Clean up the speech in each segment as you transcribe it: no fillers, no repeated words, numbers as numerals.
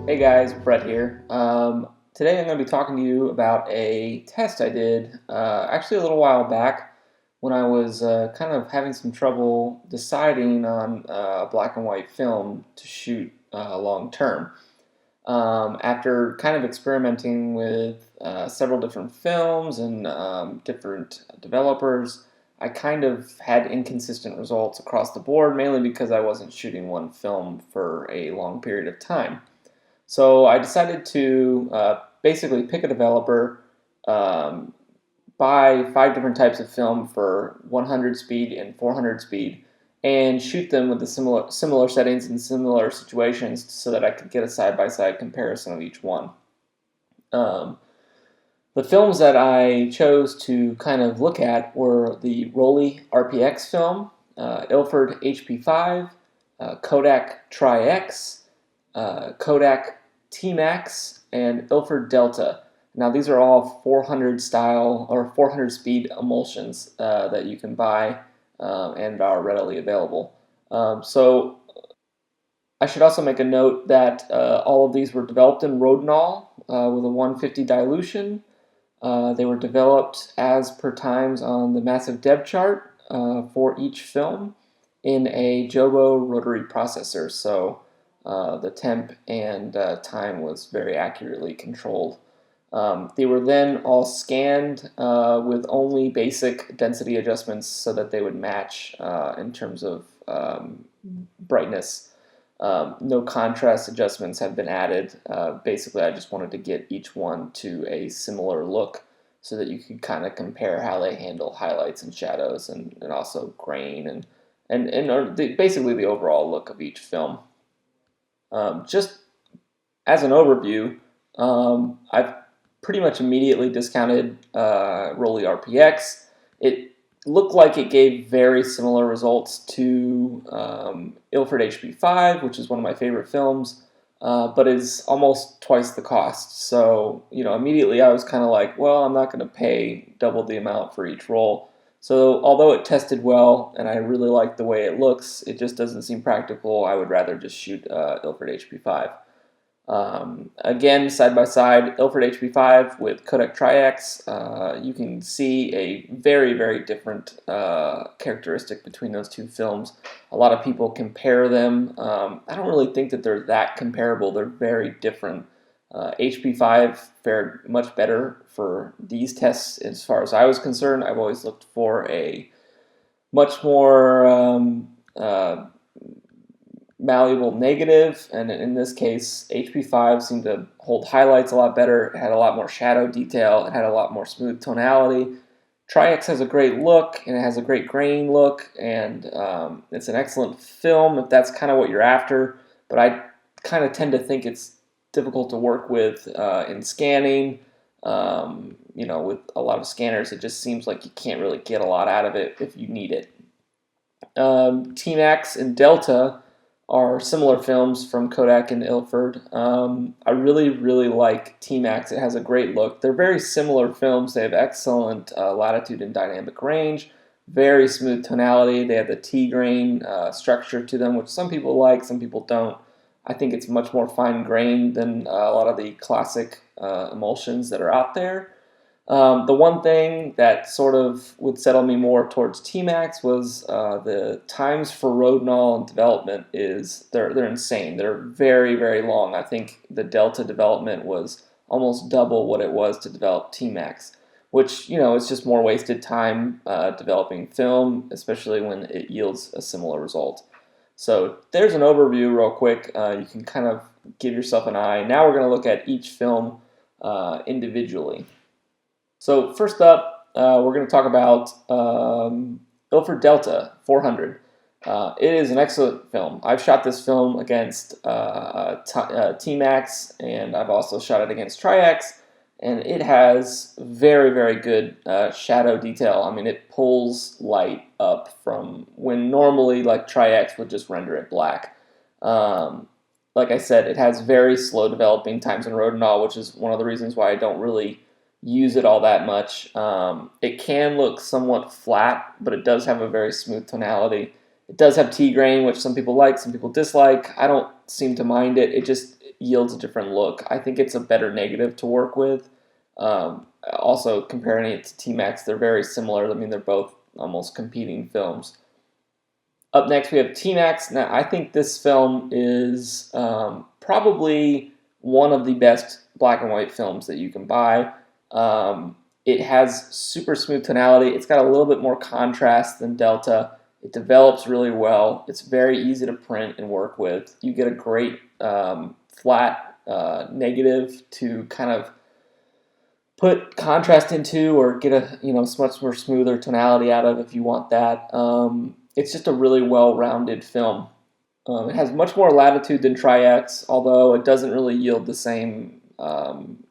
Hey guys, Brett here. Today I'm going to be talking to you about a test I did actually a little while back when I was kind of having some trouble deciding on a black and white film to shoot long term. After kind of experimenting with several different films and different developers, I kind of had inconsistent results across the board, mainly because I wasn't shooting one film for a long period of time. So I decided to basically pick a developer, um, buy 5 different types of film for 100 speed and 400 speed, and shoot them with the similar settings and similar situations so that I could get a side-by-side comparison of each one. Um, the films that I chose to kind of look at were the Rollei RPX film, Ilford HP5, Kodak Tri-X, Kodak Tmax, and Ilford Delta. Now these are all 400 style or 400 speed emulsions that you can buy and are readily available. So I should also make a note that all of these were developed in Rodinal with a 150 dilution. They were developed as per times on the massive depth chart for each film in a Jobo rotary processor. So the temp and time was very accurately controlled. They were then all scanned with only basic density adjustments so that they would match in terms of brightness. No contrast adjustments have been added. Basically, I just wanted to get each one to a similar look so that you could kind of compare how they handle highlights and shadows and also grain and basically the overall look of each film. Just as an overview, I've pretty much immediately discounted Rollei RPX. It looked like it gave very similar results to Ilford HP5, which is one of my favorite films, but is almost twice the cost. So, immediately I was kind of like, well, I'm not going to pay double the amount for each roll. So, although it tested well and I really like the way it looks, it just doesn't seem practical. I would rather just shoot Ilford HP5. Again, side by side, Ilford HP5 with Kodak Tri-X, you can see a very, very different characteristic between those two films. A lot of people compare them. I don't really think that they're that comparable. They're very different. HP5 fared much better for these tests as far as I was concerned. I've always looked for a much more malleable negative, and in this case HP5 seemed to hold highlights a lot better. It had a lot more shadow detail, it had a lot more smooth tonality. Tri-X has a great look and it has a great grain look, and it's an excellent film if that's kind of what you're after, but I kind of tend to think it's difficult to work with in scanning. With a lot of scanners it just seems like you can't really get a lot out of it if you need it. Tmax and Delta are similar films from Kodak and Ilford. I really, really like Tmax. It has a great look. They're very similar films. They have excellent latitude and dynamic range, very smooth tonality. They have the T-grain structure to them, which some people like, some people don't. I think it's much more fine-grained than a lot of the classic emulsions that are out there. The one thing that sort of would settle me more towards Tmax was the times for Rodinal and development they're insane. They're very, very long. I think the Delta development was almost double what it was to develop Tmax, which it's just more wasted time developing film, especially when it yields a similar result. So there's an overview real quick. You can kind of give yourself an eye. Now we're going to look at each film individually. So first up, we're going to talk about Ilford Delta 400. It is an excellent film. I've shot this film against Tmax, and I've also shot it against Tri-X, and it has very, very good shadow detail. I mean, it pulls light up from when normally like Tri-X would just render it black. Like I said, it has very slow developing times in Rodinal, which is one of the reasons why I don't really use it all that much. It can look somewhat flat, but it does have a very smooth tonality. It does have T-grain, which some people like, some people dislike. I don't seem to mind it. It just, yields a different look. I think it's a better negative to work with. Also, comparing it to Tmax, they're very similar. I mean, they're both almost competing films. Up next, we have Tmax. Now, I think this film is probably one of the best black and white films that you can buy. It has super smooth tonality. It's got a little bit more contrast than Delta. It develops really well. It's very easy to print and work with. You get a great flat negative to kind of put contrast into, or get a much more smoother tonality out of if you want that. It's just a really well-rounded film. It has much more latitude than Tri-X, although it doesn't really yield the same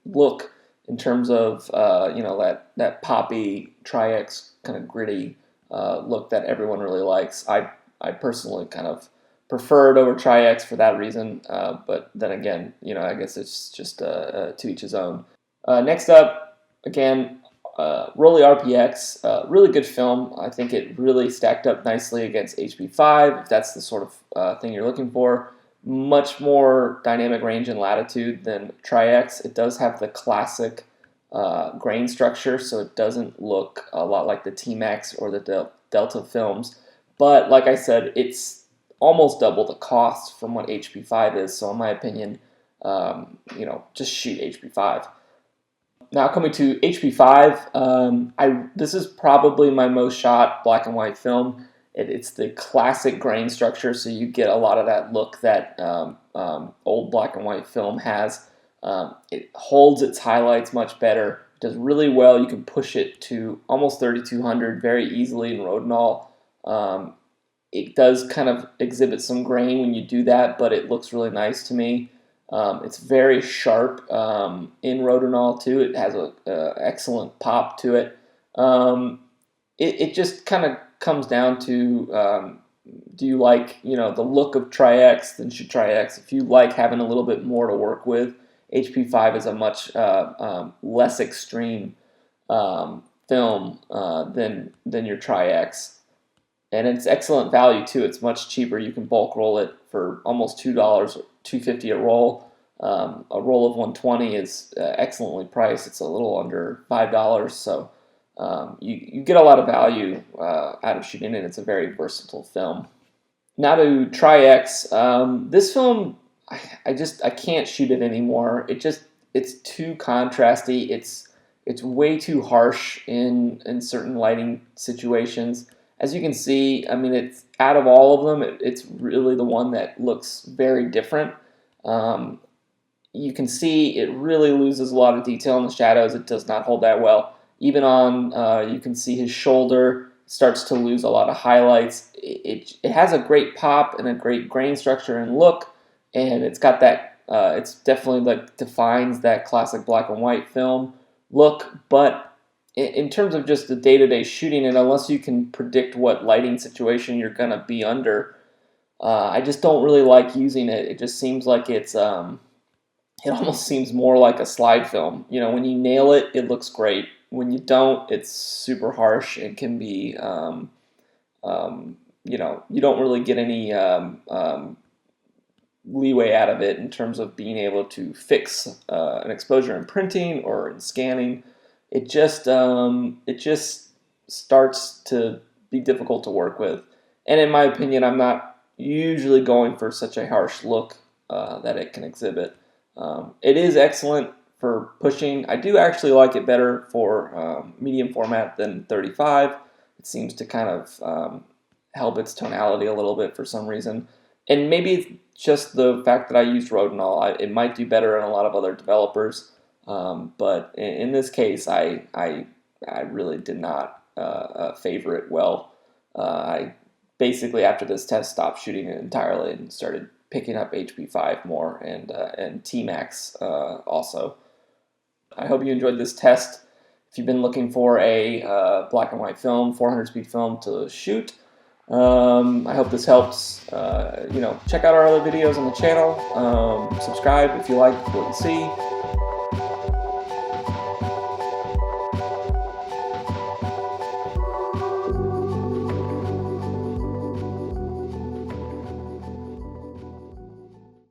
look in terms of that poppy Tri-X kind of gritty look that everyone really likes. I personally kind of prefer it over Tri-X for that reason, but then again, I guess it's just to each his own. Next up, again, Rollei RPX, really good film. I think it really stacked up nicely against HP5, if that's the sort of thing you're looking for. Much more dynamic range and latitude than Tri-X. It does have the classic grain structure, so it doesn't look a lot like the Tmax or the Delta films. But like I said, it's almost double the cost from what HP5 is, so in my opinion, just shoot HP5. Now coming to HP5, this is probably my most shot black and white film. It's the classic grain structure, so you get a lot of that look that old black and white film has. It holds its highlights much better. It does really well. You can push it to almost 3200 very easily in Rodinal. It does kind of exhibit some grain when you do that, but it looks really nice to me. It's very sharp in Rodinal too. It has an excellent pop to it. It just kind of comes down to do you like the look of Tri-X, then shoot Tri-X. If you like having a little bit more to work with, HP5 is a much less extreme film than your Tri-X. And it's excellent value too. It's much cheaper. You can bulk roll it for almost $2, $2.50 a roll. A roll of 120 is excellently priced. It's a little under $5, so you get a lot of value out of shooting it. It's a very versatile film. Now to Tri-X. This film, I can't shoot it anymore. It's too contrasty. It's way too harsh in certain lighting situations. As you can see, I mean, it's out of all of them, it's really the one that looks very different. You can see it really loses a lot of detail in the shadows. It does not hold that well. Even on, you can see his shoulder starts to lose a lot of highlights. It has a great pop and a great grain structure and look, and it's got that, it's definitely like defines that classic black and white film look, but in terms of just the day-to-day shooting it, unless you can predict what lighting situation you're going to be under, I just don't really like using it. It just seems like it almost seems more like a slide film. When you nail it, it looks great. When you don't, it's super harsh and can be, you don't really get any leeway out of it in terms of being able to fix an exposure in printing or in scanning. It just starts to be difficult to work with. And in my opinion, I'm not usually going for such a harsh look that it can exhibit. It is excellent for pushing. I do actually like it better for medium format than 35. It seems to kind of help its tonality a little bit for some reason. And maybe it's just the fact that I used Rodinal. It might do better in a lot of other developers. But in this case, I really did not favor it well. I basically, after this test, stopped shooting it entirely and started picking up HP5 more and Tmax also. I hope you enjoyed this test. If you've been looking for a black and white film, 400 speed film to shoot, I hope this helps. Check out our other videos on the channel. Subscribe if you like what you see.